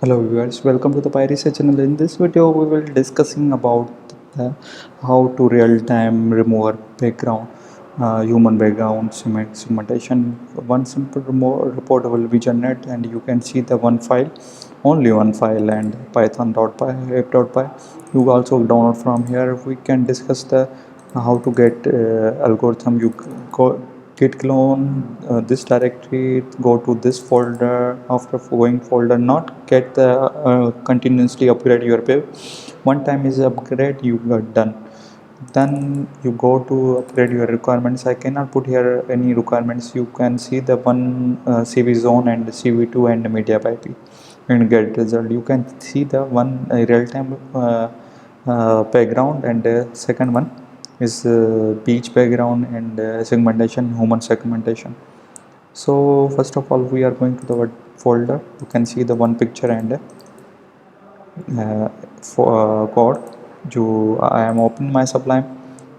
Hello viewers, welcome to the Pyresearch channel. In this video, we will discussing about how to real-time remove background, human background segmentation. One simple report will be generated, and you can see the one file, only one file, and python.py, app.py. You also download from here. We can discuss the how to get algorithm. You go git clone this directory, go to this folder. After going folder, not get the continuously upgrade your page. One time is upgrade, you got done. Then you go to upgrade your requirements. I cannot put here any requirements. You can see the one CVZone and CV2 and Mediapipe and get result. You can see the one real-time background, and second one is beach background and segmentation, human segmentation. So first of all, we are going to the folder. You can see the one picture and code. I am opening my Sublime.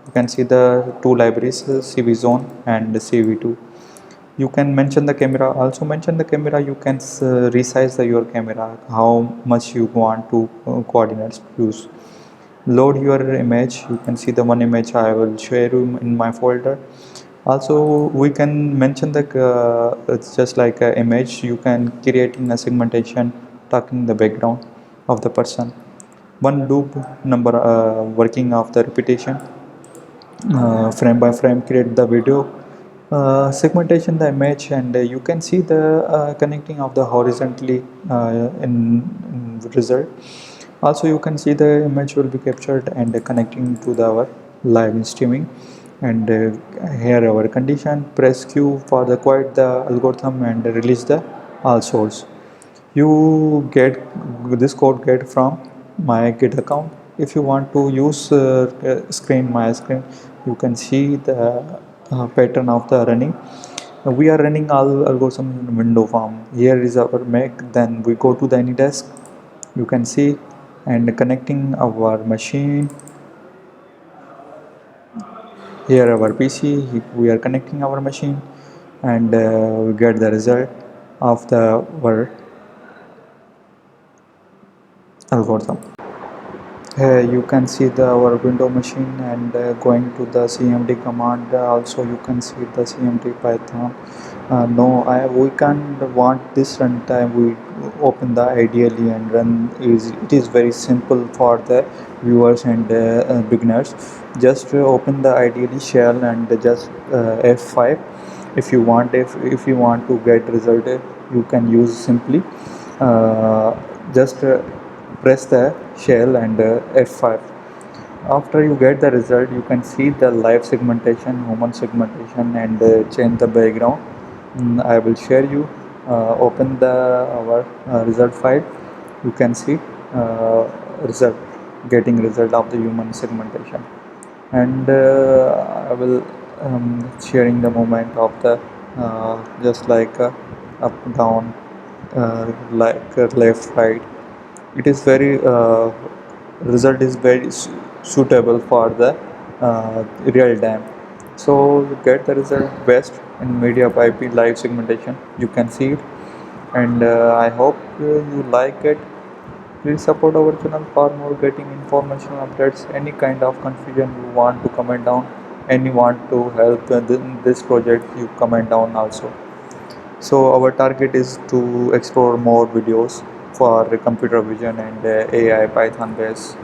You can see the two libraries, CVZone and CV2. You can mention the camera. Also mention the camera. You can resize your camera how much you want to coordinates use. Load your image. You can see the one image I will share you in my folder. Also we can mention the it's just like an image. You can creating a segmentation, talking the background of the person. One loop number working of the repetition, frame by frame create the video, segmentation the image, and you can see the connecting of the horizontally in result. Also you can see the image will be captured and connecting to our live streaming. And here our condition, press q for the quiet the algorithm and release the all source. You get this code get from my git account. If you want to use my screen, you can see the pattern of the running. We are running all algorithm in window form. Here is our Mac. Then we go to the AnyDesk. You can see and connecting our machine. Here our PC. We are connecting our machine, and we get the result of the our algorithm. Here you can see our window machine, and going to the cmd command. Also you can see the cmd python. No, we can't want this runtime. We open the ideally and run. It is very simple for the viewers and beginners. Just open the ideally shell and just F5. If you want, if you want to get result, you can use simply just press the shell and F5. After you get the result, you can see the live segmentation, human segmentation, and change the background. I will share you. Open the our result file. You can see result, getting result of the human segmentation. And I will sharing the moment of the just like up down, like left right. It is very result is very suitable for the real time. So you get the result best in Mediapipe live segmentation. You can see it, and I hope you like it. Please support our channel for more getting information updates. Any kind of confusion you want to comment down, any want to help in this project, you comment down also. So our target is to explore more videos for computer vision and AI Python based